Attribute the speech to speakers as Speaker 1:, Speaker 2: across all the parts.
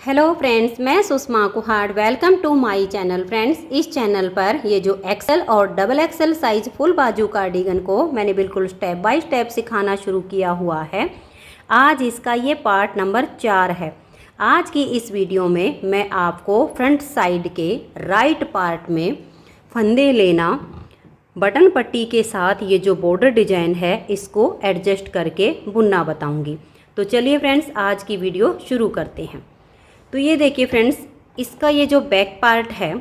Speaker 1: Hello friends, मैं Sushma Kuhad. Welcome to my channel. Friends, इस channel पर ये जो एक्सेल और डबल एक्सेल साइज फुल बाजू कार्डिगन को मैंने बिल्कुल स्टेप बाय स्टेप सिखाना शुरू किया हुआ है। आज इसका ये पार्ट नंबर 4 है। आज की इस वीडियो में मैं आपको फ्रंट साइड के राइट पार्ट में फंदे लेना, बटन पट्टी के साथ ये जो बॉर्डर डिजाइन है इसको एडजस्ट करके बुनना बताऊंगी। तो चलिए फ्रेंड्स, आज की वीडियो शुरू करते हैं। तो ये देखिए फ्रेंड्स, इसका ये जो बैक पार्ट है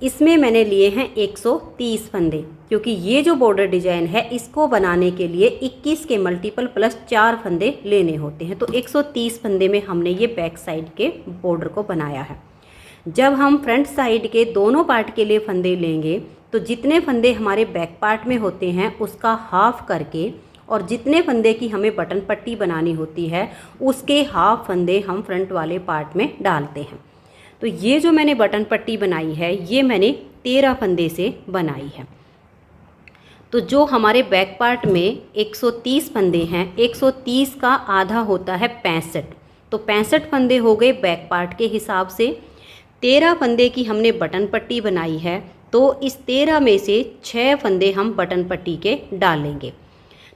Speaker 1: इसमें मैंने लिए हैं 130 फंदे, क्योंकि ये जो बॉर्डर डिजाइन है इसको बनाने के लिए 21 के मल्टीपल प्लस 4 फंदे लेने होते हैं। तो 130 फंदे में हमने ये बैक साइड के बॉर्डर को बनाया है। जब हम फ्रंट साइड के दोनों पार्ट के लिए फंदे लेंगे तो जितने फंदे हमारे बैक पार्ट में होते हैं उसका हाफ करके, और जितने फंदे की हमें बटन पट्टी बनानी होती है उसके हाफ फंदे हम फ्रंट वाले पार्ट में डालते हैं। तो ये जो मैंने बटन पट्टी बनाई है ये मैंने 13 फंदे से बनाई है। तो जो हमारे बैक पार्ट में 130 फंदे हैं, 130 का आधा होता है 65। तो 65 फंदे हो गए बैक पार्ट के हिसाब से। 13 फंदे की हमने बटन पट्टी बनाई है, तो इस 13 में से 6 फंदे हम बटन पट्टी के डालेंगे।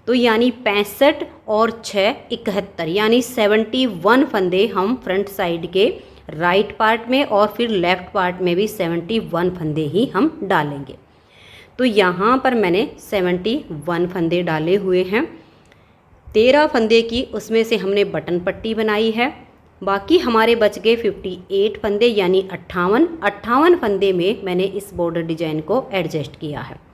Speaker 1: तो यानी 65 और 6 71, यानी 71 फंदे हम फ्रंट साइड के राइट पार्ट में और फिर लेफ़्ट पार्ट में भी 71 फंदे ही हम डालेंगे। तो यहाँ पर मैंने 71 फंदे डाले हुए हैं। 13 फंदे की उसमें से हमने बटन पट्टी बनाई है, बाकी हमारे बच गए 58 फंदे यानी 58 फंदे में मैंने इस बॉर्डर डिजाइन को एडजस्ट किया है।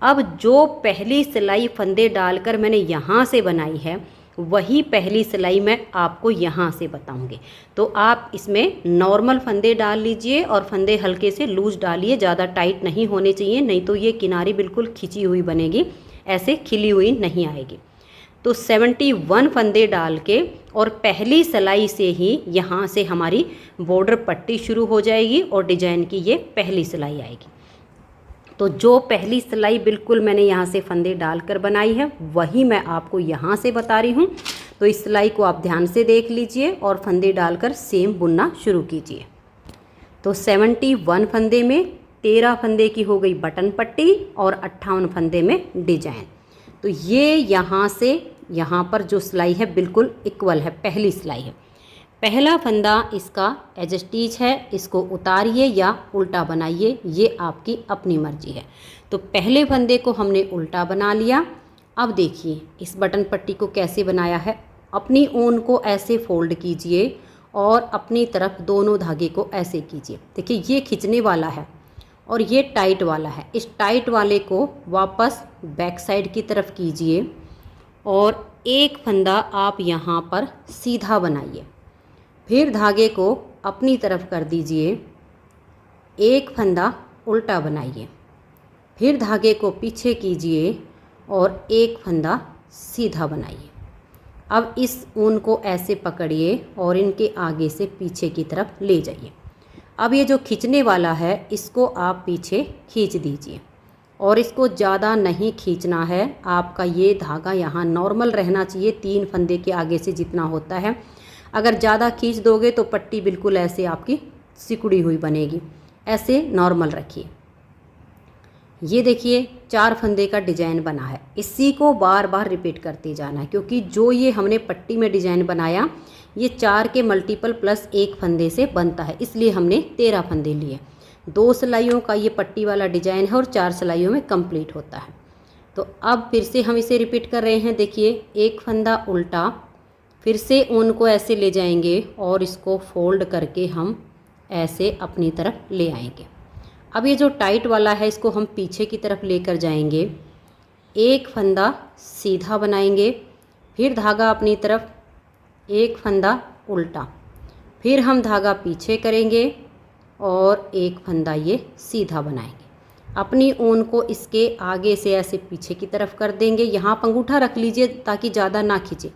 Speaker 1: अब जो पहली सिलाई फंदे डालकर मैंने यहाँ से बनाई है वही पहली सिलाई मैं आपको यहाँ से बताऊँगी। तो आप इसमें नॉर्मल फंदे डाल लीजिए और फंदे हल्के से लूज डालिए, ज़्यादा टाइट नहीं होने चाहिए, नहीं तो ये किनारी बिल्कुल खिंची हुई बनेगी, ऐसे खिली हुई नहीं आएगी। तो 71 फंदे डाल के और पहली सिलाई से ही यहाँ से हमारी बॉर्डर पट्टी शुरू हो जाएगी और डिजाइन की ये पहली सिलाई आएगी। तो जो पहली सिलाई बिल्कुल मैंने यहाँ से फंदे डालकर बनाई है वही मैं आपको यहाँ से बता रही हूँ। तो इस सिलाई को आप ध्यान से देख लीजिए और फंदे डालकर सेम बुनना शुरू कीजिए। तो 71 फंदे में 13 फंदे की हो गई बटन पट्टी और 58 फंदे में डिजाइन। तो ये यहाँ से यहाँ पर जो सिलाई है बिल्कुल इक्वल है, पहली सिलाई है। पहला फंदा इसका एज स्टिच है, इसको उतारिए या उल्टा बनाइए, ये आपकी अपनी मर्जी है। तो पहले फंदे को हमने उल्टा बना लिया। अब देखिए इस बटन पट्टी को कैसे बनाया है। अपनी ऊन को ऐसे फोल्ड कीजिए और अपनी तरफ दोनों धागे को ऐसे कीजिए। देखिए ये खींचने वाला है और ये टाइट वाला है। इस टाइट वाले को वापस बैक साइड की तरफ कीजिए और एक फंदा आप यहाँ पर सीधा बनाइए। फिर धागे को अपनी तरफ कर दीजिए, एक फंदा उल्टा बनाइए, फिर धागे को पीछे कीजिए और एक फंदा सीधा बनाइए। अब इस ऊन को ऐसे पकड़िए और इनके आगे से पीछे की तरफ ले जाइए। अब ये जो खींचने वाला है इसको आप पीछे खींच दीजिए और इसको ज़्यादा नहीं खींचना है। आपका ये धागा यहाँ नॉर्मल रहना चाहिए, 3 फंदे के आगे से जितना होता है। अगर ज़्यादा खींच दोगे तो पट्टी बिल्कुल ऐसे आपकी सिकुड़ी हुई बनेगी, ऐसे नॉर्मल रखिए। ये देखिए 4 फंदे का डिजाइन बना है, इसी को बार बार रिपीट करते जाना है, क्योंकि जो ये हमने पट्टी में डिजाइन बनाया ये 4 के मल्टीपल प्लस 1 फंदे से बनता है, इसलिए हमने 13 फंदे लिए। 2 सिलाइयों का ये पट्टी वाला डिजाइन है और 4 सिलाइयों में कंप्लीट होता है। तो अब फिर से हम इसे रिपीट कर रहे हैं। देखिए एक फंदा उल्टा, फिर से ऊन को ऐसे ले जाएंगे और इसको फोल्ड करके हम ऐसे अपनी तरफ ले आएंगे। अब ये जो टाइट वाला है इसको हम पीछे की तरफ लेकर जाएंगे, एक फंदा सीधा बनाएंगे, फिर धागा अपनी तरफ, एक फंदा उल्टा, फिर हम धागा पीछे करेंगे और एक फंदा ये सीधा बनाएंगे। अपनी ऊन को इसके आगे से ऐसे पीछे की तरफ कर देंगे। यहाँ पर अंगूठा रख लीजिए ताकि ज़्यादा ना खींचे।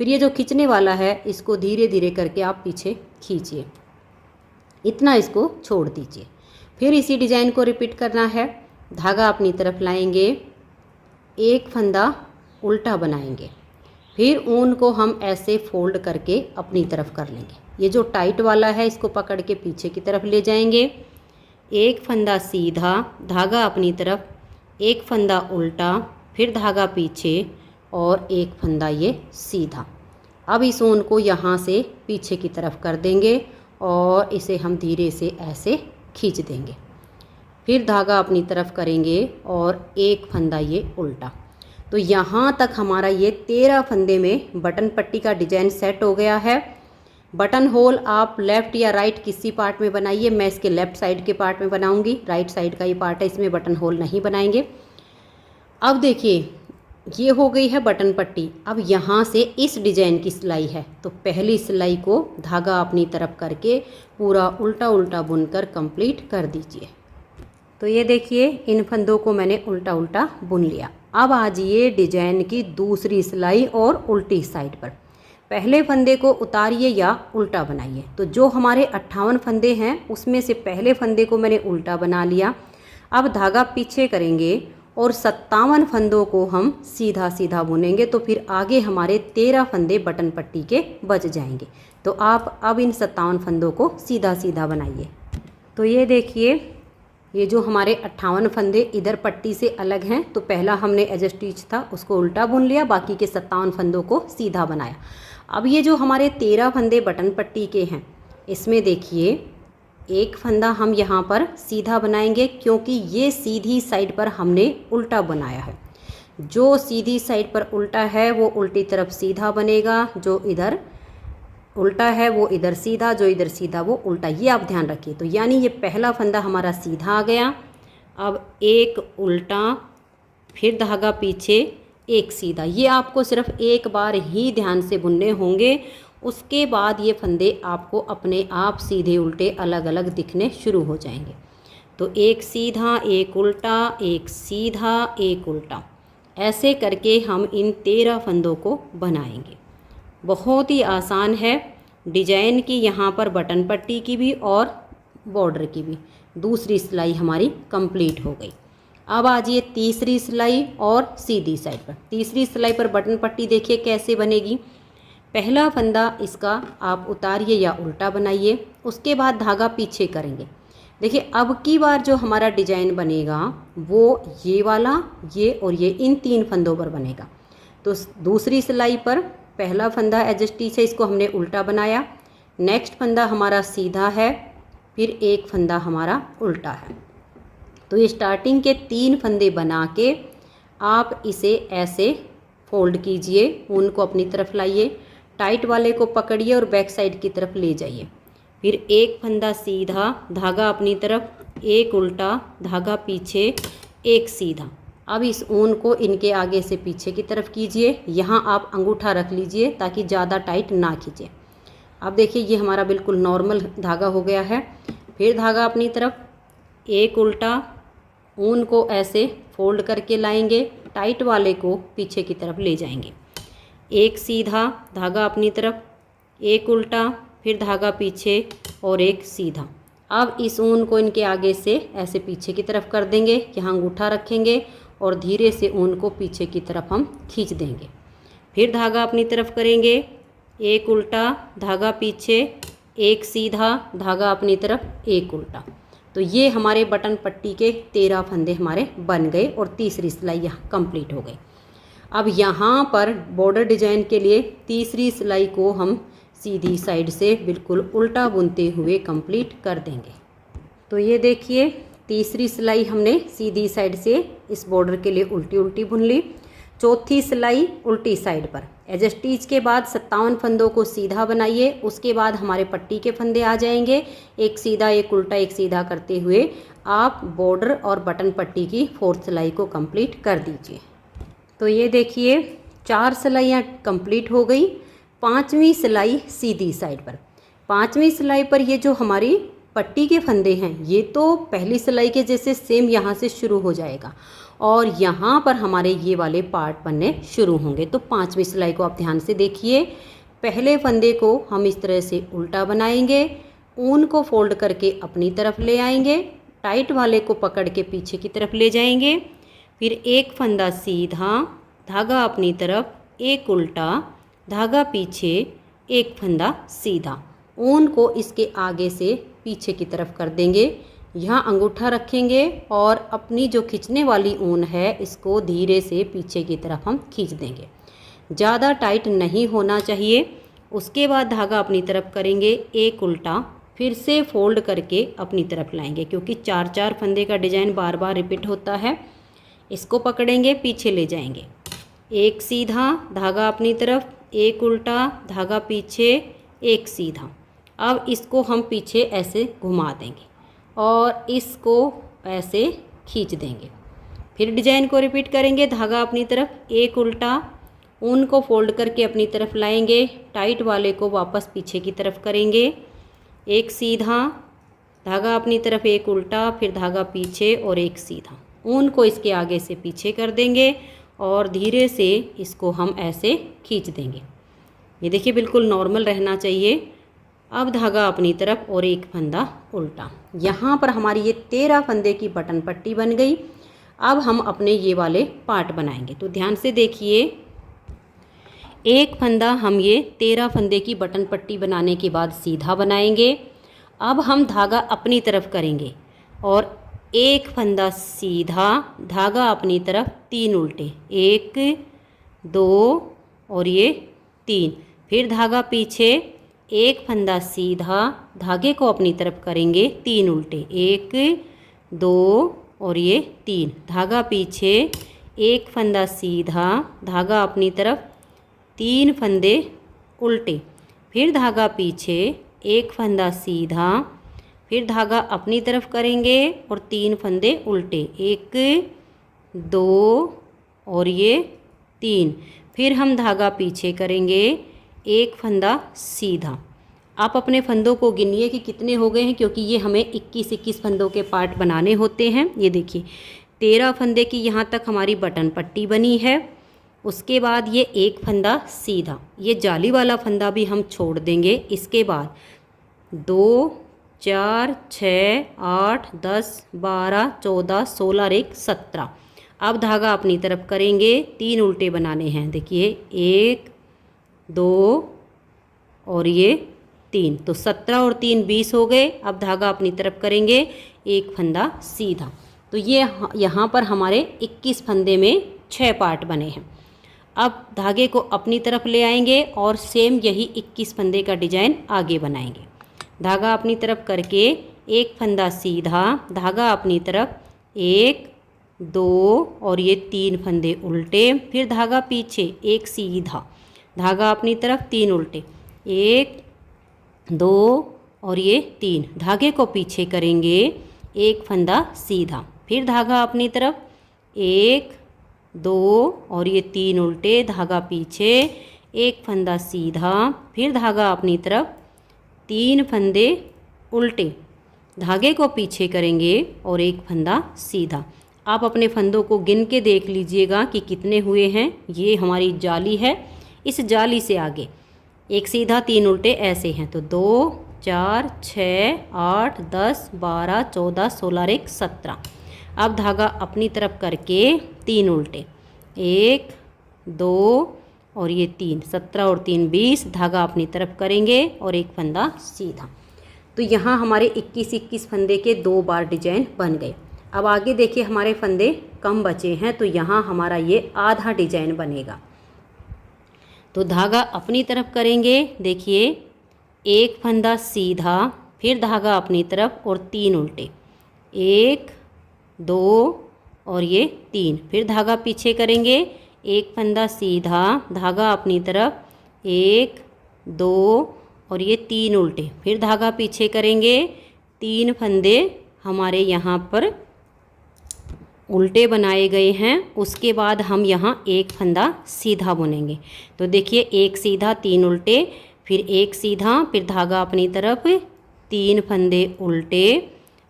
Speaker 1: फिर ये जो खींचने वाला है इसको धीरे धीरे करके आप पीछे खींचिए, इतना इसको छोड़ दीजिए। फिर इसी डिज़ाइन को रिपीट करना है। धागा अपनी तरफ लाएंगे, एक फंदा उल्टा बनाएंगे, फिर ऊन को हम ऐसे फोल्ड करके अपनी तरफ कर लेंगे। ये जो टाइट वाला है इसको पकड़ के पीछे की तरफ ले जाएंगे, एक फंदा सीधा, धागा अपनी तरफ, एक फंदा उल्टा, फिर धागा पीछे और एक फंदा ये सीधा। अब इस ऊन को यहाँ से पीछे की तरफ कर देंगे और इसे हम धीरे से ऐसे खींच देंगे, फिर धागा अपनी तरफ करेंगे और एक फंदा ये उल्टा। तो यहाँ तक हमारा ये 13 फंदे में बटन पट्टी का डिजाइन सेट हो गया है। बटन होल आप लेफ़्ट या राइट किसी पार्ट में बनाइए, मैं इसके लेफ़्ट साइड के पार्ट में बनाऊंगी, राइट साइड का ये पार्ट है इसमें बटन होल नहीं बनाएंगे। अब देखिए ये हो गई है बटन पट्टी। अब यहाँ से इस डिजाइन की सिलाई है, तो पहली सिलाई को धागा अपनी तरफ करके पूरा उल्टा उल्टा बुनकर कंप्लीट कर दीजिए। तो ये देखिए इन फंदों को मैंने उल्टा उल्टा बुन लिया। अब आ जाइए डिजाइन की दूसरी सिलाई और उल्टी साइड पर। पहले फंदे को उतारिए या उल्टा बनाइए। तो जो हमारे 58 फंदे हैं उसमें से पहले फंदे को मैंने उल्टा बना लिया। अब धागा पीछे करेंगे और 57 फंदों को हम सीधा सीधा बुनेंगे, तो फिर आगे हमारे 13 फंदे बटन पट्टी के बच जाएंगे। तो आप अब इन 57 फंदों को सीधा सीधा बनाइए। तो ये देखिए ये जो हमारे 58 फंदे इधर पट्टी से अलग हैं, तो पहला हमने एज स्टिच था उसको उल्टा बुन लिया, बाकी के 57 फंदों को सीधा बनाया। अब ये जो हमारे 13 फंदे बटन पट्टी के हैं इसमें देखिए एक फंदा हम यहाँ पर सीधा बनाएंगे, क्योंकि ये सीधी साइड पर हमने उल्टा बनाया है। जो सीधी साइड पर उल्टा है वो उल्टी तरफ सीधा बनेगा, जो इधर उल्टा है वो इधर सीधा, जो इधर सीधा वो उल्टा, ये आप ध्यान रखिए। तो यानी ये पहला फंदा हमारा सीधा आ गया। अब एक उल्टा, फिर धागा पीछे, एक सीधा, ये आपको सिर्फ एक बार ही ध्यान से बुनने होंगे। उसके बाद ये फंदे आपको अपने आप सीधे उल्टे अलग अलग दिखने शुरू हो जाएंगे। तो एक सीधा, एक उल्टा, एक सीधा, एक उल्टा, ऐसे करके हम इन 13 फंदों को बनाएंगे। बहुत ही आसान है डिजाइन की, यहाँ पर बटन पट्टी की भी और बॉर्डर की भी। दूसरी सिलाई हमारी कंप्लीट हो गई। अब आ जाइए तीसरी सिलाई और सीधी साइड पर। तीसरी सिलाई पर बटन पट्टी देखिए कैसे बनेगी। पहला फंदा इसका आप उतारिए या उल्टा बनाइए, उसके बाद धागा पीछे करेंगे। देखिए अब की बार जो हमारा डिजाइन बनेगा वो ये वाला, ये और ये इन 3 फंदों पर बनेगा। तो दूसरी सिलाई पर पहला फंदा एज स्टिच है, इसको हमने उल्टा बनाया। नेक्स्ट फंदा हमारा सीधा है, फिर एक फंदा हमारा उल्टा है। तो ये स्टार्टिंग के 3 फंदे बना के आप इसे ऐसे फोल्ड कीजिए, ऊन को अपनी तरफ लाइए, टाइट वाले को पकड़िए और बैक साइड की तरफ ले जाइए। फिर एक फंदा सीधा, धागा अपनी तरफ, एक उल्टा, धागा पीछे, एक सीधा। अब इस ऊन को इनके आगे से पीछे की तरफ कीजिए। यहाँ आप अंगूठा रख लीजिए ताकि ज़्यादा टाइट ना खींचे। अब देखिए ये हमारा बिल्कुल नॉर्मल धागा हो गया है। फिर धागा अपनी तरफ, एक उल्टा, ऊन को ऐसे फोल्ड करके लाएंगे, टाइट वाले को पीछे की तरफ ले जाएंगे, एक सीधा, धागा अपनी तरफ, एक उल्टा, फिर धागा पीछे और एक सीधा। अब इस ऊन को इनके आगे से ऐसे पीछे की तरफ कर देंगे, यहाँ अंगूठा रखेंगे और धीरे से ऊन को पीछे की तरफ हम खींच देंगे। फिर धागा अपनी तरफ करेंगे, एक उल्टा, धागा पीछे, एक सीधा, धागा अपनी तरफ, एक उल्टा। तो ये हमारे बटन पट्टी के 13 फंदे हमारे बन गए और तीसरी सिलाई यहाँ कंप्लीट हो गई। अब यहाँ पर बॉर्डर डिजाइन के लिए तीसरी सिलाई को हम सीधी साइड से बिल्कुल उल्टा बुनते हुए कंप्लीट कर देंगे। तो ये देखिए तीसरी सिलाई हमने सीधी साइड से इस बॉर्डर के लिए उल्टी उल्टी बुन ली। चौथी सिलाई उल्टी साइड पर एज स्टिच के बाद 57 फंदों को सीधा बनाइए। उसके बाद हमारे पट्टी के फंदे आ जाएंगे, एक सीधा, एक उल्टा, एक सीधा करते हुए आप बॉर्डर और बटन पट्टी की 4th सिलाई को कंप्लीट कर दीजिए। तो ये देखिए 4 सिलाइयाँ कंप्लीट हो गई। 5वीं सिलाई सीधी साइड पर। 5वीं सिलाई पर ये जो हमारी पट्टी के फंदे हैं ये तो पहली सिलाई के जैसे सेम यहाँ से शुरू हो जाएगा और यहाँ पर हमारे ये वाले पार्ट बनने शुरू होंगे। तो 5वीं सिलाई को आप ध्यान से देखिए। पहले फंदे को हम इस तरह से उल्टा बनाएंगे, ऊन को फोल्ड करके अपनी तरफ ले आएंगे, टाइट वाले को पकड़ के पीछे की तरफ ले जाएंगे, फिर एक फंदा सीधा, धागा अपनी तरफ, एक उल्टा, धागा पीछे, एक फंदा सीधा, ऊन को इसके आगे से पीछे की तरफ कर देंगे। यहाँ अंगूठा रखेंगे और अपनी जो खींचने वाली ऊन है इसको धीरे से पीछे की तरफ हम खींच देंगे। ज़्यादा टाइट नहीं होना चाहिए। उसके बाद धागा अपनी तरफ करेंगे, एक उल्टा, फिर से फोल्ड करके अपनी तरफ लाएंगे, क्योंकि 4-4 फंदे का डिजाइन बार बार रिपीट होता है। इसको पकड़ेंगे, पीछे ले जाएंगे, एक सीधा धागा अपनी तरफ, एक उल्टा धागा पीछे, एक सीधा। अब इसको हम पीछे ऐसे घुमा देंगे और इसको ऐसे खींच देंगे। फिर डिजाइन को रिपीट करेंगे, धागा अपनी तरफ, एक उल्टा, ऊन को फोल्ड करके अपनी तरफ लाएंगे, टाइट वाले को वापस पीछे की तरफ करेंगे, एक सीधा धागा अपनी तरफ, एक उल्टा, फिर धागा पीछे और एक सीधा। ऊन को इसके आगे से पीछे कर देंगे और धीरे से इसको हम ऐसे खींच देंगे। ये देखिए बिल्कुल नॉर्मल रहना चाहिए। अब धागा अपनी तरफ और एक फंदा उल्टा। यहाँ पर हमारी ये 13 फंदे की बटन पट्टी बन गई। अब हम अपने ये वाले पार्ट बनाएंगे, तो ध्यान से देखिए। एक फंदा हम ये 13 फंदे की बटन पट्टी बनाने के बाद सीधा बनाएंगे। अब हम धागा अपनी तरफ करेंगे और एक फंदा सीधा, धागा अपनी तरफ, 3 उल्टे, 1 2 और ये 3, फिर धागा पीछे, एक फंदा सीधा, धागे को अपनी तरफ करेंगे, 3 उल्टे, 1 2 और ये 3, धागा पीछे, एक फंदा सीधा, धागा अपनी तरफ, 3 फंदे उल्टे, फिर धागा पीछे, एक फंदा सीधा, फिर धागा अपनी तरफ करेंगे और 3 फंदे उल्टे, 1 2 और ये 3, फिर हम धागा पीछे करेंगे, एक फंदा सीधा। आप अपने फंदों को गिनिए कि कितने हो गए हैं, क्योंकि ये हमें 21-21 फंदों के पार्ट बनाने होते हैं। ये देखिए 13 फंदे की यहाँ तक हमारी बटन पट्टी बनी है। उसके बाद ये एक फंदा सीधा, ये जाली वाला फंदा भी हम छोड़ देंगे। इसके बाद 2 4 6 8 10 12 14 16 और 1 17। अब धागा अपनी तरफ करेंगे, 3 उल्टे बनाने हैं। देखिए 1 2 और ये 3, तो 17 और 3 20 हो गए। अब धागा अपनी तरफ करेंगे, एक फंदा सीधा। तो ये यहाँ पर हमारे 21 फंदे में 6 पार्ट बने हैं। अब धागे को अपनी तरफ ले आएंगे और सेम यही 21 फंदे का डिजाइन आगे बनाएंगे। धागा अपनी तरफ करके, एक फंदा सीधा, धागा अपनी तरफ, 1 2 और ये 3 फंदे उल्टे, फिर धागा पीछे, एक सीधा, धागा अपनी तरफ, 3 उल्टे, 1 2 और ये 3, धागे को पीछे करेंगे, एक फंदा सीधा, फिर धागा अपनी तरफ, 1 2 और ये 3 उल्टे, धागा पीछे, एक फंदा सीधा, फिर धागा अपनी तरफ, 3 फंदे उल्टे, धागे को पीछे करेंगे और एक फंदा सीधा। आप अपने फंदों को गिन के देख लीजिएगा कि कितने हुए हैं। ये हमारी जाली है, इस जाली से आगे एक सीधा, 3 उल्टे ऐसे हैं, तो 2 4 6 8 10 12 14 16 और 1 17। अब धागा अपनी तरफ करके, 3 उल्टे, 1 2 और ये 3, 17 और 3 20, धागा अपनी तरफ करेंगे और एक फंदा सीधा। तो यहाँ हमारे 21-21 फंदे के 2 बार डिजाइन बन गए। अब आगे देखिए हमारे फंदे कम बचे हैं, तो यहाँ हमारा ये आधा डिजाइन बनेगा। तो धागा अपनी तरफ करेंगे, देखिए एक फंदा सीधा, फिर धागा अपनी तरफ और 3 उल्टे, 1 2 और ये 3, फिर धागा पीछे करेंगे, एक फंदा सीधा, धागा अपनी तरफ, 1 2 और ये 3 उल्टे, फिर धागा पीछे करेंगे, 3 फंदे हमारे यहाँ पर उल्टे बनाए गए हैं। उसके बाद हम यहाँ एक फंदा सीधा बुनेंगे। तो देखिए एक सीधा, 3 उल्टे, फिर एक सीधा, फिर धागा अपनी तरफ, 3 फंदे उल्टे,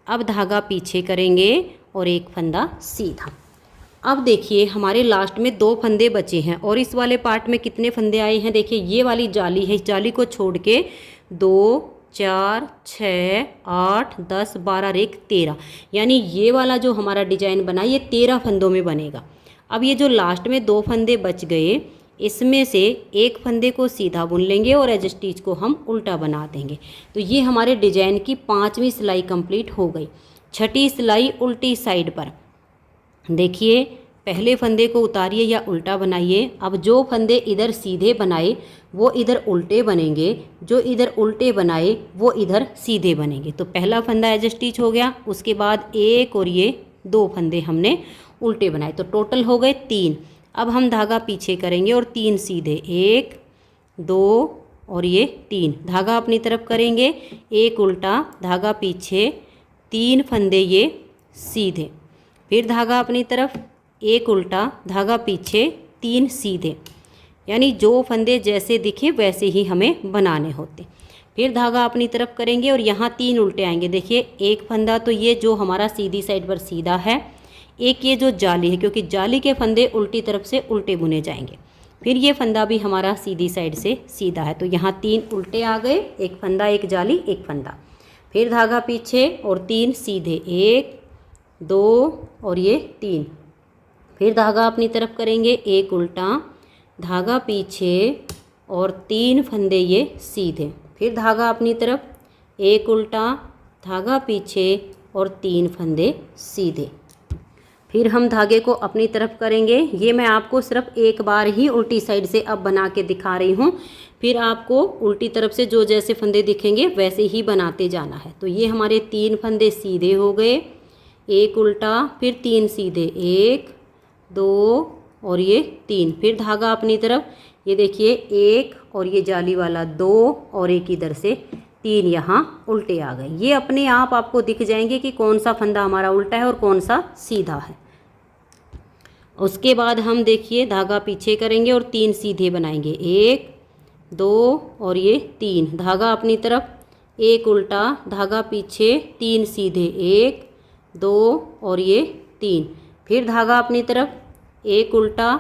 Speaker 1: अब धागा पीछे करेंगे और एक फंदा सीधा। अब देखिए हमारे लास्ट में 2 फंदे बचे हैं और इस वाले पार्ट में कितने फंदे आए हैं। देखिए ये वाली जाली है, इस जाली को छोड़ के 2 4 6 8 10 12 और 1 13, यानी ये वाला जो हमारा डिजाइन बना ये 13 फंदों में बनेगा। अब ये जो लास्ट में 2 फंदे बच गए, इसमें से एक फंदे को सीधा बुन लेंगे और एज स्टिच को हम उल्टा बना देंगे। तो ये हमारे डिजाइन की 5वीं सिलाई कंप्लीट हो गई। 6ठी सिलाई उल्टी साइड पर। देखिए, पहले फंदे को उतारिए या उल्टा बनाइए। अब जो फंदे इधर सीधे बनाए वो इधर उल्टे बनेंगे, जो इधर उल्टे बनाए वो इधर सीधे बनेंगे। तो पहला फंदा एज स्टिच हो गया, उसके बाद एक और ये 2 फंदे हमने उल्टे बनाए, तो टोटल हो गए 3। अब हम धागा पीछे करेंगे और 3 सीधे, 1 2 और ये 3। धागा अपनी तरफ करेंगे, एक उल्टा, धागा पीछे, 3 फंदे ये सीधे, फिर धागा अपनी तरफ, एक उल्टा, धागा पीछे, 3 सीधे। यानी जो फंदे जैसे दिखे वैसे ही हमें बनाने होते। फिर धागा अपनी तरफ करेंगे और यहाँ 3 उल्टे आएंगे। देखिए, एक फंदा तो ये जो हमारा सीधी साइड पर सीधा है, एक ये जो जाली है, क्योंकि जाली के फंदे उल्टी तरफ से उल्टे बुने जाएंगे। फिर ये फंदा भी हमारा सीधी साइड से सीधा है, तो यहाँ 3 उल्टे आ गए, एक फंदा, एक जाली, एक फंदा। फिर धागा पीछे और 3 सीधे, 1 2 और ये 3। फिर धागा अपनी तरफ करेंगे, एक उल्टा, धागा पीछे और 3 फंदे ये सीधे। फिर धागा अपनी तरफ, एक उल्टा, धागा पीछे और 3 फंदे सीधे। फिर हम धागे को अपनी तरफ करेंगे। ये मैं आपको सिर्फ एक बार ही उल्टी साइड से अब बना के दिखा रही हूँ, फिर आपको उल्टी तरफ से जो जैसे फंदे दिखेंगे वैसे ही बनाते जाना है। तो ये हमारे 3 फंदे सीधे हो गए, एक उल्टा, फिर 3 सीधे, 1 2 और ये 3। फिर धागा अपनी तरफ, ये देखिए, एक और ये जाली वाला 2 और एक इधर से 3 यहाँ उल्टे आ गए। ये अपने आप आपको दिख जाएंगे कि कौन सा फंदा हमारा उल्टा है और कौन सा सीधा है। उसके बाद हम देखिए धागा पीछे करेंगे और 3 सीधे बनाएंगे, 1 2 और ये 3। धागा अपनी तरफ, एक उल्टा, धागा पीछे, 3 सीधे, 1 2 और ये 3। फिर धागा अपनी तरफ, एक उल्टा,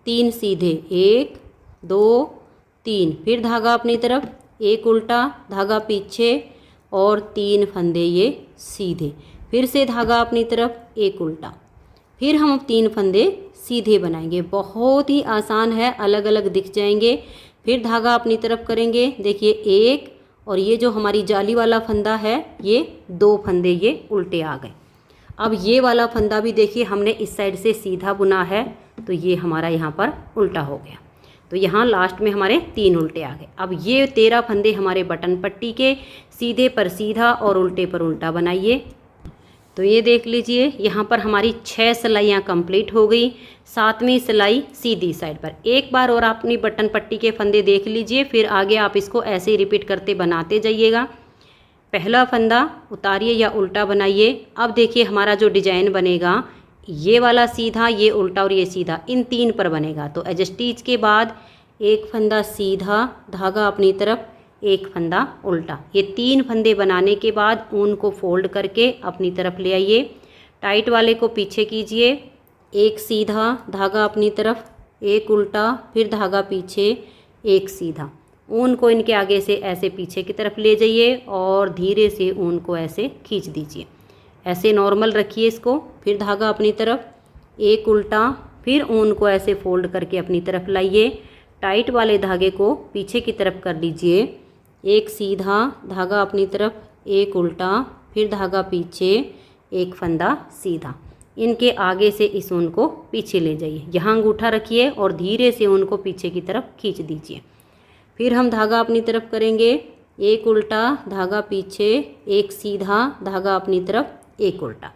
Speaker 1: 3 सीधे, 1 2 3। फिर धागा अपनी तरफ, एक उल्टा, धागा पीछे और 3 फंदे ये सीधे। फिर से धागा अपनी तरफ, एक उल्टा, फिर हम 3 फंदे सीधे बनाएंगे। बहुत ही आसान है, अलग अलग दिख जाएंगे। फिर धागा अपनी तरफ करेंगे, देखिए, एक और ये जो हमारी जाली वाला फंदा है, ये 2 फंदे ये उल्टे आ गए। अब ये वाला फंदा भी देखिए, हमने इस साइड से सीधा बुना है, तो ये हमारा यहाँ पर उल्टा हो गया। तो यहाँ लास्ट में हमारे 3 उल्टे आ गए। अब ये 13 फंदे हमारे बटन पट्टी के सीधे पर सीधा और उल्टे पर उल्टा बनाइए। तो ये देख लीजिए, यहाँ पर हमारी 6 सिलाइयाँ कंप्लीट हो गई। 7वीं सिलाई सीधी साइड पर। एक बार और आप अपनी बटन पट्टी के फंदे देख लीजिए, फिर आगे आप इसको ऐसे ही रिपीट करते बनाते जाइएगा। पहला फंदा उतारिए या उल्टा बनाइए। अब देखिए हमारा जो डिजाइन बनेगा, ये वाला सीधा, ये उल्टा और ये सीधा, इन 3 पर बनेगा। तो एज स्टिच के बाद एक फंदा सीधा, धागा अपनी तरफ, एक फंदा उल्टा। ये 3 फंदे बनाने के बाद ऊन को फोल्ड करके अपनी तरफ ले आइए। टाइट वाले को पीछे कीजिए, एक सीधा, धागा अपनी तरफ, एक उल्टा, फिर धागा पीछे, एक सीधा। ऊन को इनके आगे से ऐसे पीछे की तरफ ले जाइए और धीरे से ऊन को ऐसे खींच दीजिए। ऐसे नॉर्मल रखिए इसको। फिर धागा अपनी तरफ, एक उल्टा, फिर ऊन को ऐसे फोल्ड करके अपनी तरफ लाइए। टाइट वाले धागे को पीछे की तरफ कर लीजिए, एक सीधा, धागा अपनी तरफ, एक उल्टा, फिर धागा पीछे, एक फंदा सीधा। इनके आगे से इस ऊन को पीछे ले जाइए। यहाँ अंगूठा रखिए और धीरे से ऊन को पीछे की तरफ खींच दीजिए। फिर हम धागा अपनी तरफ करेंगे, एक उल्टा, धागा पीछे, एक सीधा, धागा अपनी तरफ, एक उल्टा।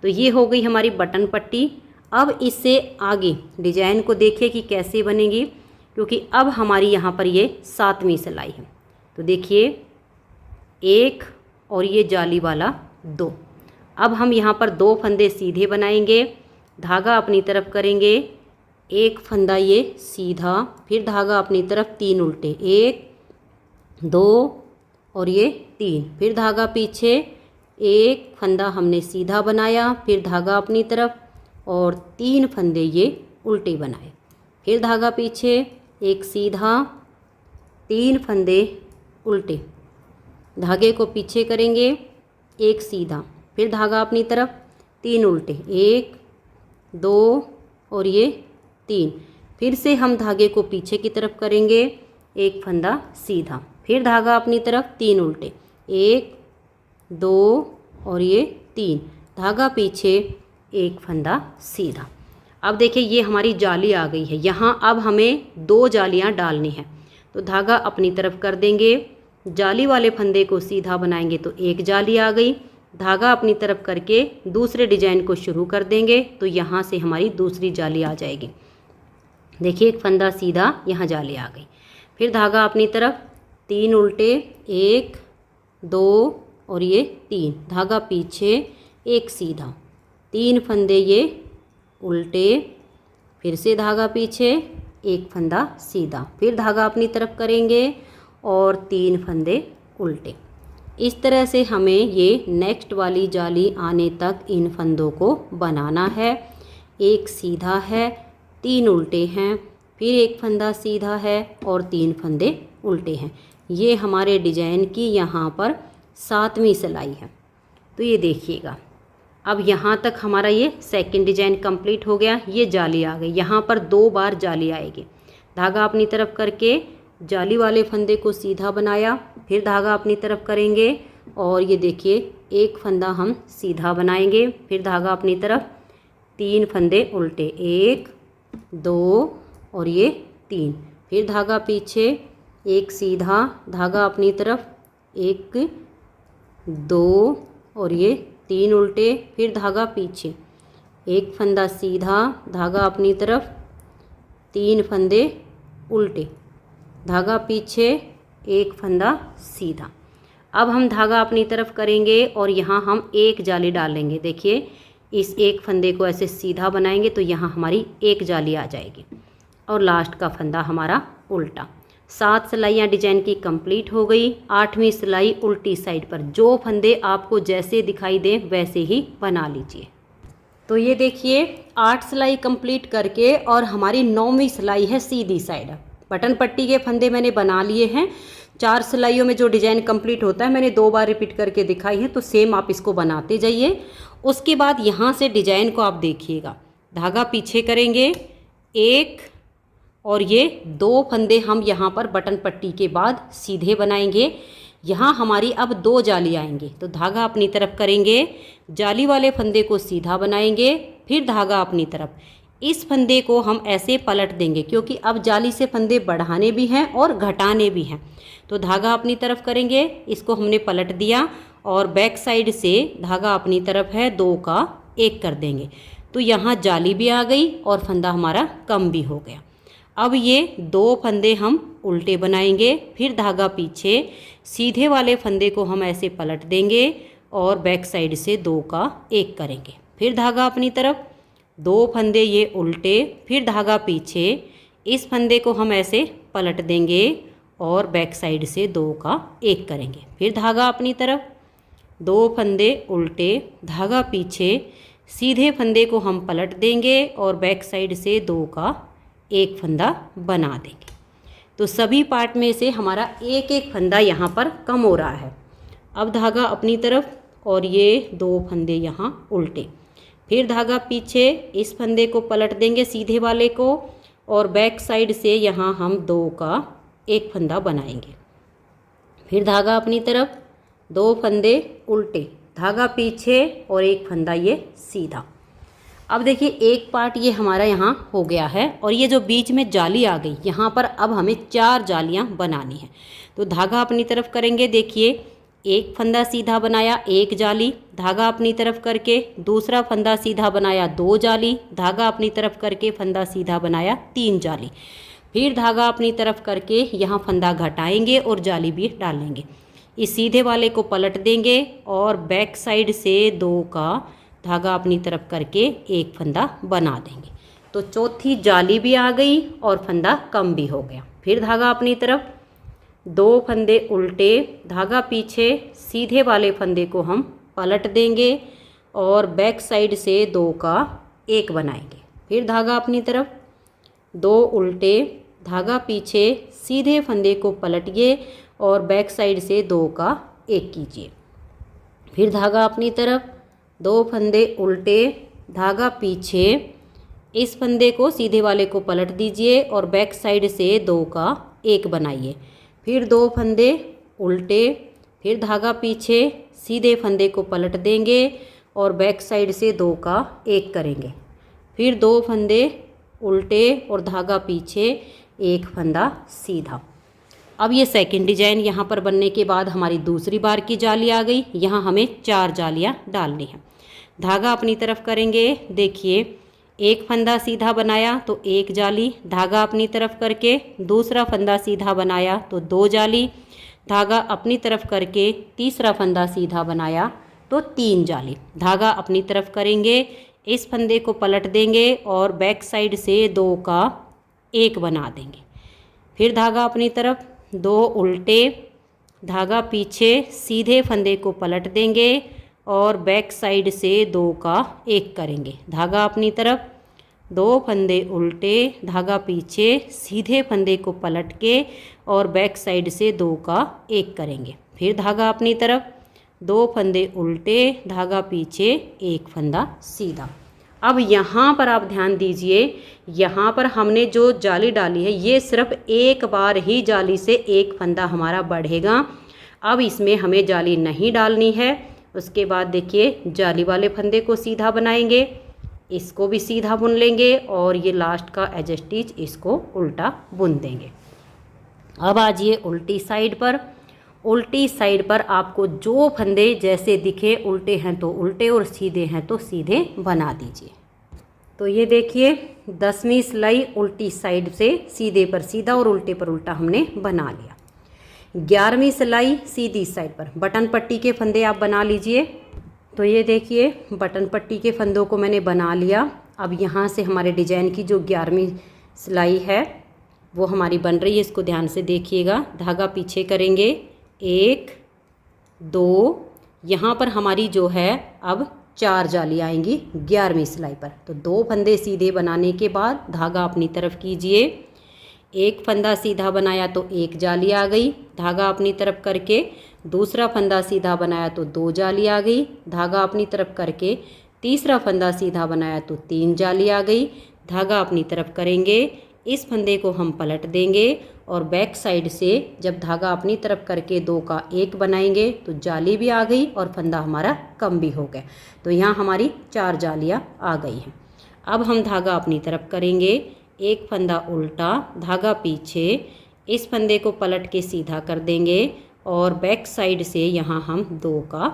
Speaker 1: तो ये हो गई हमारी बटन पट्टी। अब इससे आगे डिजाइन को देखिए कि कैसे बनेगी, क्योंकि अब हमारी यहाँ पर ये 7वीं सिलाई है। तो देखिए, एक और ये जाली वाला 2। अब हम यहाँ पर 2 फंदे सीधे बनाएंगे। धागा अपनी तरफ करेंगे, एक फंदा ये सीधा, फिर धागा अपनी तरफ, 3 उल्टे, 1 2 और ये 3। फिर धागा पीछे, एक फंदा हमने सीधा बनाया, फिर धागा अपनी तरफ और 3 फंदे ये उल्टे बनाए। फिर धागा पीछे, एक सीधा, 3 फंदे उल्टे, धागे को पीछे करेंगे, एक सीधा, फिर धागा अपनी तरफ, 3 उल्टे, 1 2 और ये 3। फिर से हम धागे को पीछे की तरफ करेंगे, एक फंदा सीधा, फिर धागा अपनी तरफ, 3 उल्टे, 1 2 और ये 3, धागा पीछे, एक फंदा सीधा। अब देखिए ये हमारी जाली आ गई है। यहाँ अब हमें 2 जालियाँ डालनी है, तो धागा अपनी तरफ कर देंगे, जाली वाले फंदे को सीधा बनाएंगे तो एक जाली आ गई, धागा अपनी तरफ करके दूसरे डिजाइन को शुरू कर देंगे तो यहाँ से हमारी दूसरी जाली आ जाएगी। देखिए एक फंदा सीधा, यहाँ जाली आ गई, फिर धागा अपनी तरफ, 3 उल्टे, 1 2 और ये 3, धागा पीछे, एक सीधा, 3 फंदे ये उल्टे, फिर से धागा पीछे, एक फंदा सीधा, फिर धागा अपनी तरफ करेंगे और 3 फंदे उल्टे। इस तरह से हमें ये नेक्स्ट वाली जाली आने तक इन फंदों को बनाना है। एक सीधा है, 3 उल्टे हैं, फिर एक फंदा सीधा है और 3 फंदे उल्टे हैं। ये हमारे डिजाइन की यहाँ पर 7वीं सिलाई है। तो ये देखिएगा, अब यहाँ तक हमारा ये सेकंड डिजाइन कंप्लीट हो गया। ये जाली आ गई, यहाँ पर 2 बार जाली आएगी, धागा अपनी तरफ करके जाली वाले फंदे को सीधा बनाया, फिर धागा अपनी तरफ करेंगे और ये देखिए एक फंदा हम सीधा बनाएंगे, फिर धागा अपनी तरफ, 3 फंदे उल्टे, 1 2 और ये 3, फिर धागा पीछे, एक सीधा, धागा अपनी तरफ, 1 2 और ये 3 उल्टे, फिर धागा पीछे, एक फंदा सीधा, धागा अपनी तरफ, 3 फंदे उल्टे, धागा पीछे, एक फंदा सीधा। अब हम धागा अपनी तरफ करेंगे और यहाँ हम एक जाली डालेंगे। देखिए इस एक फंदे को ऐसे सीधा बनाएंगे तो यहाँ हमारी एक जाली आ जाएगी और लास्ट का फंदा हमारा उल्टा। 7 सिलाइयाँ डिजाइन की कंप्लीट हो गई। 8वीं सिलाई उल्टी साइड पर, जो फंदे आपको जैसे दिखाई दें वैसे ही बना लीजिए। तो ये देखिए 8 सिलाई कंप्लीट करके और हमारी 9वीं सिलाई है सीधी साइड। बटन पट्टी के फंदे मैंने बना लिए हैं। 4 सिलाइयों में जो डिजाइन कंप्लीट होता है मैंने 2 बार रिपीट करके दिखाई है, तो सेम आप इसको बनाते जाइए। उसके बाद यहाँ से डिजाइन को आप देखिएगा, धागा पीछे करेंगे, 1 और ये 2 फंदे हम यहाँ पर बटन पट्टी के बाद सीधे बनाएंगे। यहाँ हमारी अब 2 जाली आएंगे, तो धागा अपनी तरफ करेंगे, जाली वाले फंदे को सीधा बनाएंगे, फिर धागा अपनी तरफ, इस फंदे को हम ऐसे पलट देंगे क्योंकि अब जाली से फंदे बढ़ाने भी हैं और घटाने भी हैं। तो धागा अपनी तरफ करेंगे, इसको हमने पलट दिया और बैक साइड से धागा अपनी तरफ है, 2 का 1 कर देंगे, तो यहाँ जाली भी आ गई और फंदा हमारा कम भी हो गया। अब ये 2 फंदे हम उल्टे बनाएंगे, फिर धागा पीछे, सीधे वाले फंदे को हम ऐसे पलट देंगे और बैक साइड से 2 का 1 करेंगे, फिर धागा अपनी तरफ, 2 फंदे ये उल्टे, फिर धागा पीछे, इस फंदे को हम ऐसे पलट देंगे और बैक साइड से 2 का 1 करेंगे, फिर धागा अपनी तरफ, 2 फंदे उल्टे, धागा पीछे, सीधे फंदे को हम पलट देंगे और बैक साइड से 2 का 1 फंदा बना देंगे। तो सभी पार्ट में से हमारा एक एक फंदा यहाँ पर कम हो रहा है। अब धागा अपनी तरफ और ये 2 फंदे यहाँ उल्टे, फिर धागा पीछे, इस फंदे को पलट देंगे सीधे वाले को और बैक साइड से यहाँ हम 2 का 1 फंदा बनाएंगे, फिर धागा अपनी तरफ, 2 फंदे उल्टे, धागा पीछे और 1 फंदा ये सीधा। अब देखिए एक पार्ट ये हमारा यहाँ हो गया है और ये जो बीच में जाली आ गई, यहाँ पर अब हमें 4 जालियाँ बनानी है। तो धागा अपनी तरफ करेंगे, देखिए एक फंदा सीधा बनाया, 1 जाली, धागा अपनी तरफ करके दूसरा फंदा सीधा बनाया, 2 जाली, धागा अपनी तरफ करके फंदा सीधा बनाया, 3 जाली, फिर धागा अपनी तरफ करके यहाँ फंदा घटाएंगे और जाली भी डालेंगे, इस सीधे वाले को पलट देंगे और बैक साइड से 2 का धागा अपनी तरफ करके 1 फंदा बना देंगे। तो चौथी जाली भी आ गई और फंदा कम भी हो गया। फिर धागा अपनी तरफ, 2 फंदे उल्टे, धागा पीछे, सीधे वाले फंदे को हम पलट देंगे और बैक साइड से 2 का 1 बनाएंगे, फिर धागा अपनी तरफ, 2 उल्टे, धागा पीछे, सीधे फंदे को पलटिए और बैक साइड से 2 का 1 कीजिए, फिर धागा अपनी तरफ, 2 फंदे उल्टे, धागा पीछे, इस फंदे को सीधे वाले को पलट दीजिए और बैक साइड से 2 का 1 बनाइए। फिर 2 फंदे उल्टे, फिर धागा पीछे, सीधे फंदे को पलट देंगे और बैक साइड से 2 का 1 करेंगे। फिर 2 फंदे उल्टे और धागा पीछे, 1 फंदा सीधा। अब ये सेकंड डिजाइन यहाँ पर बनने के बाद हमारी दूसरी बार की जाली आ गई। यहाँ हमें 4 जालियाँ डालनी है। धागा अपनी तरफ करेंगे, देखिए 1 फंदा सीधा बनाया तो 1 जाली, धागा अपनी तरफ करके दूसरा फंदा सीधा बनाया तो 2 जाली, धागा अपनी तरफ करके तीसरा फंदा सीधा बनाया तो 3 जाली। धागा अपनी तरफ करेंगे, इस फंदे को पलट देंगे और बैक साइड से 2 का 1 बना देंगे। फिर धागा अपनी तरफ, 2 उल्टे, धागा पीछे, सीधे फंदे को पलट देंगे और बैक साइड से 2 का 1 करेंगे। धागा अपनी तरफ, 2 फंदे उल्टे, धागा पीछे, सीधे फंदे को पलट के और बैक साइड से 2 का 1 करेंगे। फिर धागा अपनी तरफ, 2 फंदे उल्टे, धागा पीछे, 1 फंदा सीधा। अब यहाँ पर आप ध्यान दीजिए, यहाँ पर हमने जो जाली डाली है ये सिर्फ एक बार ही जाली से 1 फंदा हमारा बढ़ेगा। अब इसमें हमें जाली नहीं डालनी है। उसके बाद देखिए जाली वाले फंदे को सीधा बनाएंगे, इसको भी सीधा बुन लेंगे और ये लास्ट का एज स्टिच इसको उल्टा बुन देंगे। अब आ जाइए उल्टी साइड पर। उल्टी साइड पर आपको जो फंदे जैसे दिखे, उल्टे हैं तो उल्टे और सीधे हैं तो सीधे बना दीजिए। तो ये देखिए 10वीं सिलाई उल्टी साइड से सीधे पर सीधा और उल्टे पर उल्टा हमने बना लिया। 11वीं सिलाई सीधी साइड पर बटन पट्टी के फंदे आप बना लीजिए। तो ये देखिए बटन पट्टी के फंदों को मैंने बना लिया। अब यहाँ से हमारे डिजाइन की जो 11वीं सिलाई है वो हमारी बन रही है, इसको ध्यान से देखिएगा। धागा पीछे करेंगे, 1 2, यहाँ पर हमारी जो है अब 4 जाली आएंगी 11वीं सिलाई पर। तो 2 फंदे सीधे बनाने के बाद धागा अपनी तरफ कीजिए, 1 फंदा सीधा बनाया तो 1 जाली आ गई, धागा अपनी तरफ करके दूसरा फंदा सीधा बनाया तो 2 जाली आ गई, धागा अपनी तरफ करके तीसरा फंदा सीधा बनाया तो 3 जाली आ गई। धागा अपनी तरफ करेंगे, इस फंदे को हम पलट देंगे और बैक साइड से जब धागा अपनी तरफ करके 2 का 1 बनाएंगे तो जाली भी आ गई और फंदा हमारा कम भी हो गया। तो यहाँ हमारी 4 जालियाँ आ गई हैं। अब हम धागा अपनी तरफ करेंगे, 1 फंदा उल्टा, धागा पीछे, इस फंदे को पलट के सीधा कर देंगे और बैक साइड से यहाँ हम 2 का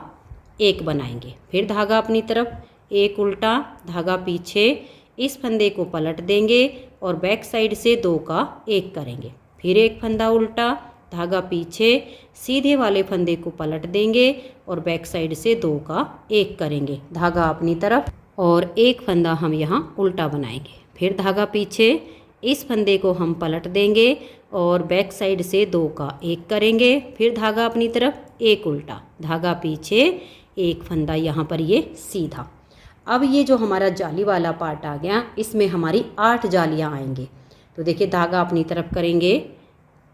Speaker 1: 1 बनाएंगे। फिर धागा अपनी तरफ, 1 उल्टा, धागा पीछे, इस फंदे को पलट देंगे और बैक साइड से 2 का 1 करेंगे। फिर 1 फंदा उल्टा, धागा पीछे, सीधे वाले फंदे को पलट देंगे और बैक साइड से 2 का 1 करेंगे। धागा अपनी तरफ और 1 फंदा हम यहाँ उल्टा बनाएंगे। फिर धागा पीछे, इस फंदे को हम पलट देंगे और बैक साइड से 2 का 1 करेंगे। फिर धागा अपनी तरफ, 1 उल्टा, धागा पीछे, 1 फंदा यहाँ पर ये सीधा। अब ये जो हमारा जाली वाला पार्ट आ गया, इसमें हमारी 8 जालियाँ आएंगी। तो देखिए धागा अपनी तरफ करेंगे,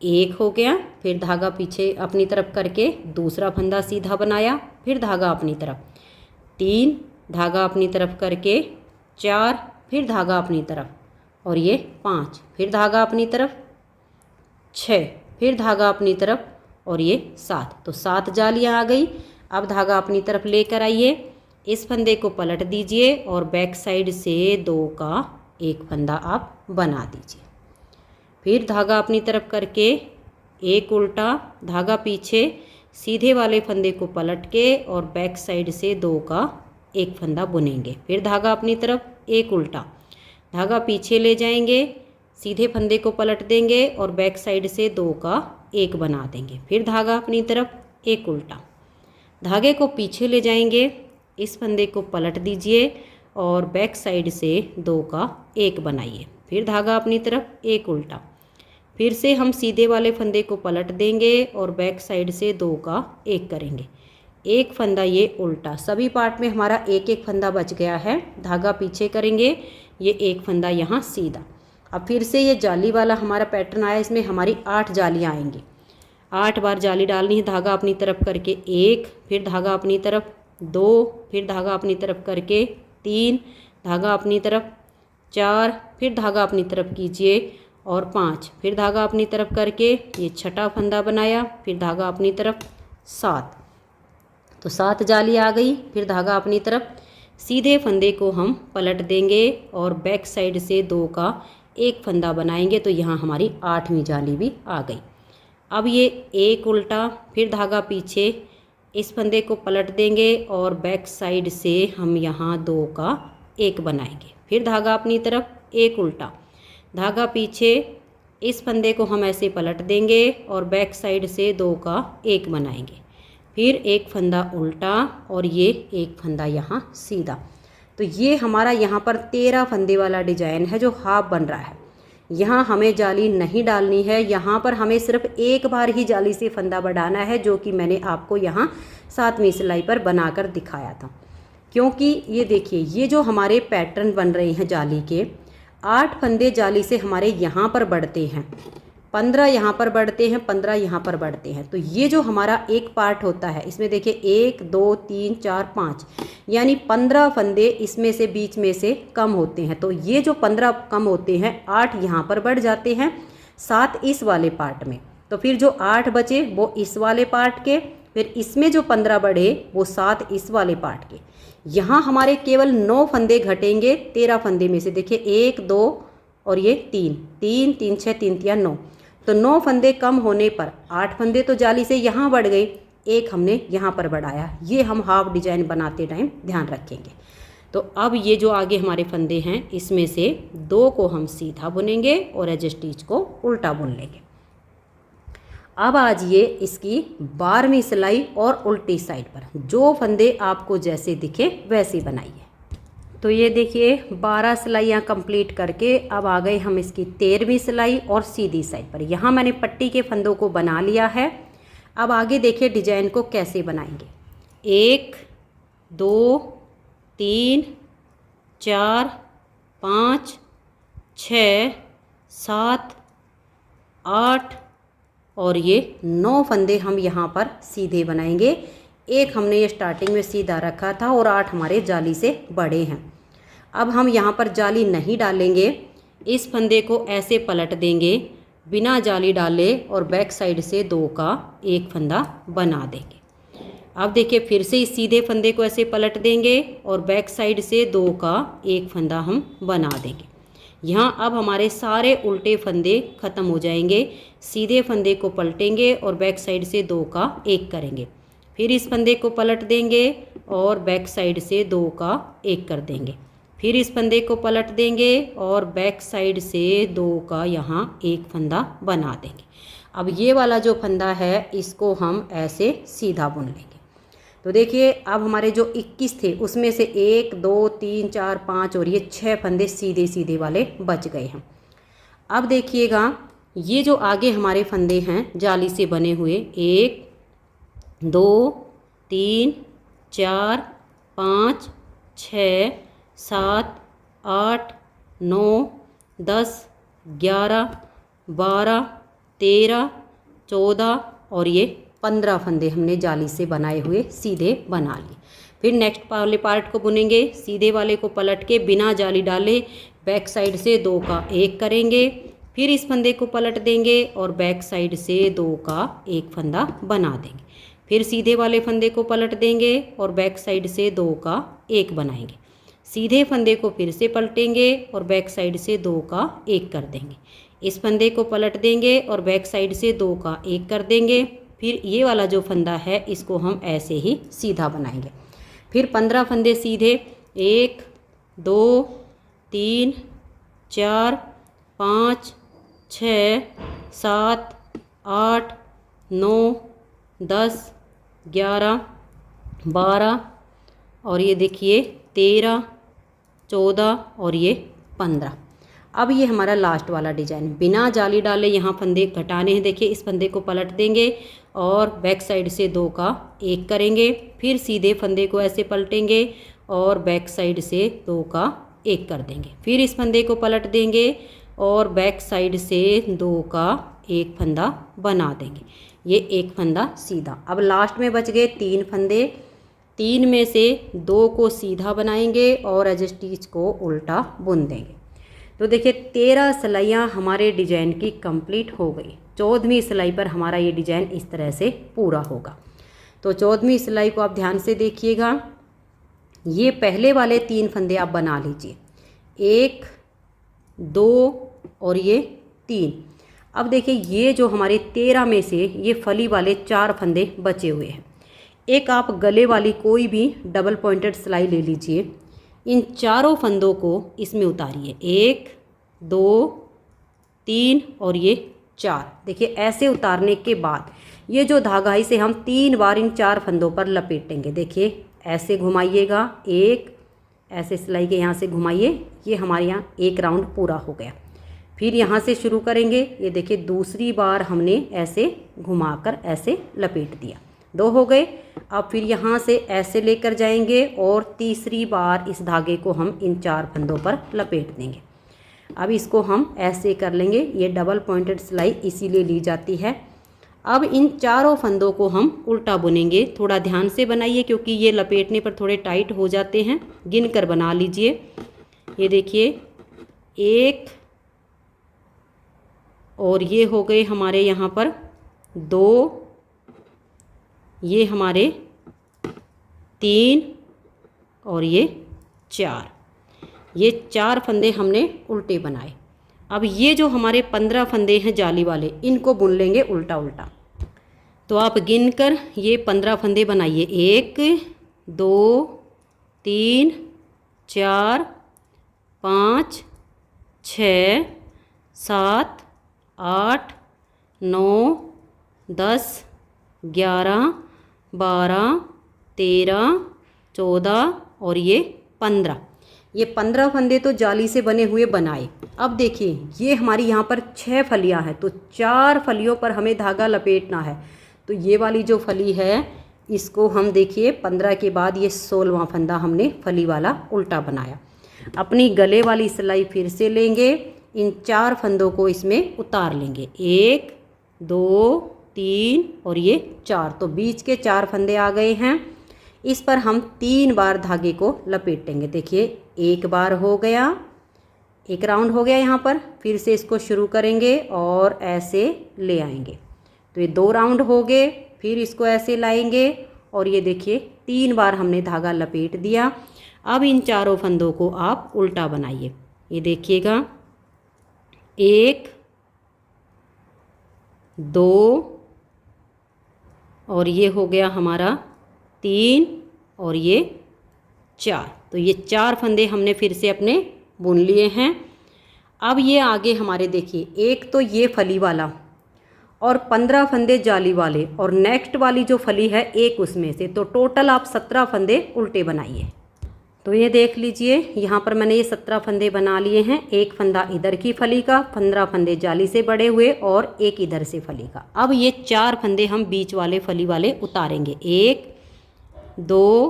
Speaker 1: 1 हो गया, फिर धागा पीछे अपनी तरफ करके दूसरा फंदा सीधा बनाया, फिर धागा अपनी तरफ, 3, धागा अपनी तरफ करके 4, फिर धागा अपनी तरफ और ये 5, फिर धागा अपनी तरफ 6, फिर धागा अपनी तरफ और ये 7। तो 7 जालियाँ आ गई। अब धागा अपनी तरफ लेकर आइए, इस फंदे को पलट दीजिए और बैक साइड से 2 का 1 फंदा आप बना दीजिए। फिर धागा अपनी तरफ करके 1 उल्टा, धागा पीछे, सीधे वाले फंदे को पलट के और बैक साइड से 2 का 1 फंदा बुनेंगे। फिर धागा अपनी तरफ, 1 उल्टा, धागा पीछे ले जाएंगे, सीधे फंदे को पलट देंगे और बैक साइड से 2 का 1 बना देंगे। फिर धागा अपनी तरफ, 1 उल्टा, धागे को पीछे ले जाएंगे, इस फंदे को पलट दीजिए और बैक साइड से 2 का 1 बनाइए। फिर धागा अपनी तरफ, 1 उल्टा, फिर से हम सीधे वाले फंदे को पलट देंगे और बैक साइड से 2 का 1 करेंगे। 1 फंदा ये उल्टा, सभी पार्ट में हमारा 1 फंदा बच गया है। धागा पीछे करेंगे, ये 1 फंदा यहाँ सीधा। अब फिर से ये जाली वाला हमारा पैटर्न आया, इसमें हमारी 8 जालियाँ आएंगी। 8 बार जाली डालनी है। धागा अपनी तरफ करके 1, फिर धागा अपनी तरफ 2, फिर धागा अपनी तरफ करके 3, धागा अपनी तरफ 4, फिर धागा अपनी तरफ कीजिए और 5, फिर धागा अपनी तरफ करके ये छठा फंदा बनाया, फिर धागा अपनी तरफ 7, तो 7 जाली आ गई। फिर धागा अपनी तरफ, सीधे फंदे को हम पलट देंगे और बैक साइड से 2 का एक फंदा बनाएंगे, तो यहाँ हमारी 8वीं जाली भी आ गई। अब ये एक उल्टा, फिर धागा पीछे, इस फंदे को पलट देंगे और बैक साइड से हम यहाँ 2 का एक बनाएंगे। फिर धागा अपनी तरफ, एक उल्टा, धागा पीछे, इस फंदे को हम ऐसे पलट देंगे और बैक साइड से 2 का एक बनाएंगे। फिर एक फंदा उल्टा और ये एक फंदा यहाँ सीधा। तो ये हमारा यहाँ पर 13 फंदे वाला डिजाइन है जो हाफ बन रहा है। यहाँ हमें जाली नहीं डालनी है, यहाँ पर हमें सिर्फ एक बार ही जाली से फंदा बढ़ाना है, जो कि मैंने आपको यहाँ 7वीं सिलाई पर बनाकर दिखाया था। क्योंकि ये देखिए, ये जो हमारे पैटर्न बन रहे हैं जाली के, 8 फंदे जाली से हमारे यहाँ पर बढ़ते हैं, 15 यहाँ पर बढ़ते हैं, 15 यहाँ पर बढ़ते हैं। तो ये जो हमारा एक पार्ट होता है, इसमें देखिए 1 2 3 4 5, यानी 15 फंदे इसमें से बीच में से कम होते हैं। तो ये जो 15 कम होते हैं, 8 यहाँ पर बढ़ जाते हैं, 7 इस वाले पार्ट में। तो फिर जो 8 बचे वो इस वाले पार्ट के, फिर इसमें जो 15 बढ़े वो 7 इस वाले पार्ट के। यहाँ हमारे केवल 9 फंदे घटेंगे 13 फंदे में से। देखिए 1 2 और ये 3 3 3 6 3 3 9, तो 9 फंदे कम होने पर 8 फंदे तो जाली से यहाँ बढ़ गए, एक हमने यहाँ पर बढ़ाया। ये हम हाफ डिजाइन बनाते टाइम ध्यान रखेंगे। तो अब ये जो आगे हमारे फंदे हैं, इसमें से 2 को हम सीधा बुनेंगे और एज स्टिच को उल्टा बुन लेंगे। अब आज ये इसकी 12वीं सिलाई और उल्टी साइड पर, जो फंदे आपको जैसे दिखे वैसे बनाइए। तो ये देखिए 12 सिलाइयाँ कंप्लीट करके अब आ गए हम इसकी 13वीं सिलाई और सीधी साइड पर। यहाँ मैंने पट्टी के फंदों को बना लिया है। अब आगे देखिए डिजाइन को कैसे बनाएंगे। 1 2 3 4 5 6 7 8 और ये 9 फंदे हम यहाँ पर सीधे बनाएंगे। एक हमने ये स्टार्टिंग में सीधा रखा था और 8 हमारे जाली से बड़े हैं। अब हम यहाँ पर जाली नहीं डालेंगे, इस फंदे को ऐसे पलट देंगे बिना जाली डाले और बैक साइड से 2 का एक फंदा बना देंगे। अब देखिए फिर से इस सीधे फंदे को ऐसे पलट देंगे और बैक साइड से 2 का एक फंदा हम बना देंगे। यहाँ अब हमारे सारे उल्टे फंदे ख़त्म हो जाएंगे। सीधे फंदे को पलटेंगे और बैक साइड से 2 का एक करेंगे, फिर इस फंदे को पलट देंगे और बैक साइड से 2 का एक कर देंगे, फिर इस फंदे को पलट देंगे और बैक साइड से 2 का यहाँ एक फंदा बना देंगे। अब ये वाला जो फंदा है इसको हम ऐसे सीधा बुन लेंगे। तो देखिए अब हमारे जो 21 थे उसमें से 1 2 3 4 5 और ये 6 फंदे सीधे सीधे वाले बच गए हैं। अब देखिएगा ये जो आगे हमारे फंदे हैं जाली से बने हुए, 1 2 3 4 5 6 7 8 9 10 11 12 13 14 और ये 15 फंदे हमने जाली से बनाए हुए सीधे बना लिए। फिर नेक्स्ट वाले पार्ट को बुनेंगे। सीधे वाले को पलट के बिना जाली डाले बैक साइड से 2 का एक करेंगे, फिर इस फंदे को पलट देंगे और बैक साइड से 2 का एक फंदा बना देंगे, फिर सीधे वाले फंदे को पलट देंगे और बैक साइड से 2 का एक बनाएंगे। सीधे फंदे को फिर से पलटेंगे और बैक साइड से 2 का एक कर देंगे, इस फंदे को पलट देंगे और बैक साइड से 2 का एक कर देंगे। फिर ये वाला जो फंदा है इसको हम ऐसे ही सीधा बनाएंगे। फिर 15 फंदे सीधे, 1 2 3 4 5 6 7 8 9 10 11 12 और ये देखिए 13 14 और ये 15। अब ये हमारा लास्ट वाला डिजाइन बिना जाली डाले यहाँ फंदे घटाने हैं। देखिए इस फंदे को पलट देंगे और बैक साइड से 2 का एक करेंगे, फिर सीधे फंदे को ऐसे पलटेंगे और बैक साइड से 2 का एक कर देंगे, फिर इस फंदे को पलट देंगे और बैक साइड से 2 का एक फंदा बना देंगे। ये एक फंदा सीधा। अब लास्ट में बच गए 3 फंदे, 3 में से 2 को सीधा बनाएंगे और एज स्टिच को उल्टा बुन देंगे। तो देखिए 13 सिलाइयाँ हमारे डिजाइन की कंप्लीट हो गई। 14वीं सिलाई पर हमारा ये डिजाइन इस तरह से पूरा होगा। तो 14वीं सिलाई को आप ध्यान से देखिएगा। ये पहले वाले 3 फंदे आप बना लीजिए, 1 2 और ये 3। अब देखिए ये जो हमारे 13 में से ये फली वाले 4 फंदे बचे हुए हैं। एक आप गले वाली कोई भी डबल पॉइंटेड सिलाई ले लीजिए, इन चारों फंदों को इसमें उतारिए, 1 2 3 और ये 4। देखिए ऐसे उतारने के बाद ये जो धागा इसे हम 3 बार इन 4 फंदों पर लपेटेंगे। देखिए ऐसे घुमाइएगा, एक ऐसे सिलाई के यहाँ से घुमाइए, ये हमारे यहाँ एक राउंड पूरा हो गया। फिर यहाँ से शुरू करेंगे, ये देखिए दूसरी बार हमने ऐसे घुमाकर ऐसे लपेट दिया, 2 हो गए। अब फिर यहाँ से ऐसे लेकर जाएंगे और तीसरी बार इस धागे को हम इन 4 फंदों पर लपेट देंगे। अब इसको हम ऐसे कर लेंगे, ये डबल पॉइंटेड सिलाई इसीलिए ली जाती है। अब इन चारों फंदों को हम उल्टा बुनेंगे। थोड़ा ध्यान से बनाइए क्योंकि ये लपेटने पर थोड़े टाइट हो जाते हैं, गिन कर बना लीजिए। ये देखिए 1 और ये हो गए हमारे यहाँ पर 2, ये हमारे 3 और ये 4। ये 4 फंदे हमने उल्टे बनाए। अब ये जो हमारे 15 फंदे हैं जाली वाले, इनको बुन लेंगे उल्टा उल्टा। तो आप गिनकर ये 15 फंदे बनाइए, 1 2 3 4 5 6 7 8 9 10 11 12 13 14 और ये 15। ये 15 फंदे तो जाली से बने हुए बनाए। अब देखिए ये हमारी यहाँ पर 6 फलियाँ हैं, तो 4 फलियों पर हमें धागा लपेटना है। तो ये वाली जो फली है इसको हम देखिए 15 के बाद ये 16वां फंदा हमने फली वाला उल्टा बनाया। अपनी गले वाली सिलाई फिर से लेंगे, इन 4 फंदों को इसमें उतार लेंगे, 1 2 3 और ये 4। तो बीच के 4 फंदे आ गए हैं। इस पर हम 3 बार धागे को लपेटेंगे। देखिए एक बार हो गया, एक राउंड हो गया यहाँ पर। फिर से इसको शुरू करेंगे और ऐसे ले आएंगे, तो ये 2 राउंड हो गए। फिर इसको ऐसे लाएंगे और ये देखिए 3 बार हमने धागा लपेट दिया। अब इन चारों फंदों को आप उल्टा बनाइए। ये देखिएगा 1 2 और ये हो गया हमारा 3 और ये 4। तो ये 4 फंदे हमने फिर से अपने बुन लिए हैं। अब ये आगे हमारे देखिए, एक तो ये फली वाला और 15 फंदे जाली वाले और नेक्स्ट वाली जो फली है एक उसमें से, तो टोटल आप 17 फंदे उल्टे बनाइए। तो ये देख लीजिए यहाँ पर मैंने ये 17 फंदे बना लिए हैं। एक फंदा इधर की फली का, 15 फंदे जाली से बड़े हुए और एक इधर से फली का। अब ये 4 फंदे हम बीच वाले फली वाले उतारेंगे, 1 2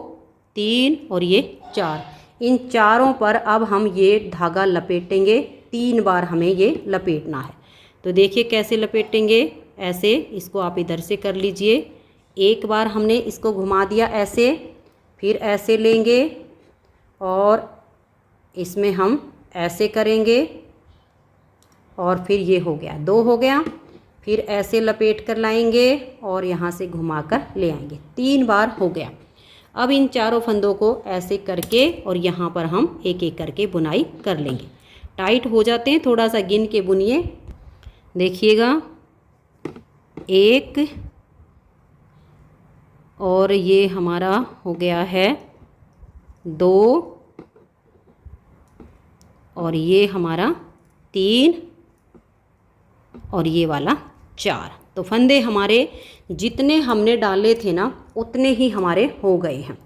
Speaker 1: 3 और ये 4। इन चारों पर अब हम ये धागा लपेटेंगे, 3 बार हमें ये लपेटना है। तो देखिए कैसे लपेटेंगे, ऐसे इसको आप इधर से कर लीजिए। एक बार हमने इसको घुमा दिया ऐसे, फिर ऐसे लेंगे और इसमें हम ऐसे करेंगे और फिर ये हो गया, 2 हो गया। फिर ऐसे लपेट कर लाएंगे और यहाँ से घुमाकर ले आएंगे, 3 बार हो गया। अब इन चारों फंदों को ऐसे करके और यहाँ पर हम एक एक करके बुनाई कर लेंगे। टाइट हो जाते हैं, थोड़ा सा गिन के बुनिए। देखिएगा 1 और ये हमारा हो गया है 2 और ये हमारा 3 और ये वाला 4। तो फंदे हमारे जितने हमने डाले थे ना उतने ही हमारे हो गए हैं।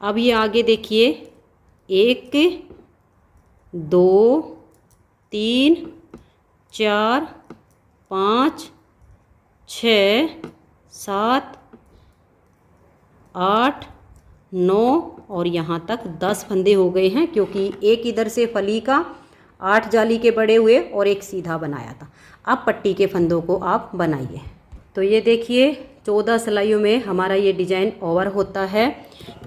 Speaker 1: अब ये आगे देखिए 1 2 3 4 5 6 7 8 9 और यहाँ तक 10 फंदे हो गए हैं, क्योंकि एक इधर से फली का 8 जाली के बड़े हुए और एक सीधा बनाया था। अब पट्टी के फंदों को आप बनाइए। तो ये देखिए 14 सिलाइयों में हमारा ये डिजाइन ओवर होता है।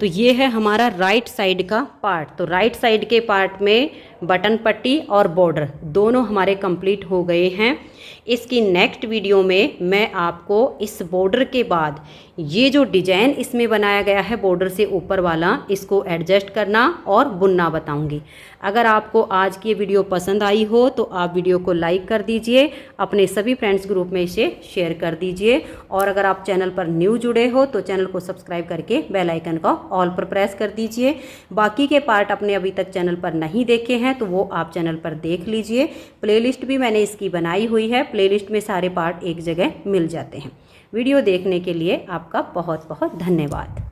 Speaker 1: तो ये है हमारा राइट साइड का पार्ट। तो राइट साइड के पार्ट में बटन पट्टी और बॉर्डर दोनों हमारे कंप्लीट हो गए हैं। इसकी नेक्स्ट वीडियो में मैं आपको इस बॉर्डर के बाद ये जो डिजाइन इसमें बनाया गया है बॉर्डर से ऊपर वाला, इसको एडजस्ट करना और बुनना बताऊंगी। अगर आपको आज की ये वीडियो पसंद आई हो तो आप वीडियो को लाइक कर दीजिए, अपने सभी फ्रेंड्स ग्रुप में इसे शेयर कर दीजिए, और अगर आप चैनल पर न्यू जुड़े हो तो चैनल को सब्सक्राइब करके बेल आइकन को ऑल पर प्रेस कर दीजिए। बाकी के पार्ट अपने अभी तक चैनल पर नहीं देखे हैं तो वो आप चैनल पर देख लीजिए। प्लेलिस्ट भी मैंने इसकी बनाई हुई है, प्लेलिस्ट में सारे पार्ट एक जगह मिल जाते हैं। वीडियो देखने के लिए आपका बहुत बहुत धन्यवाद।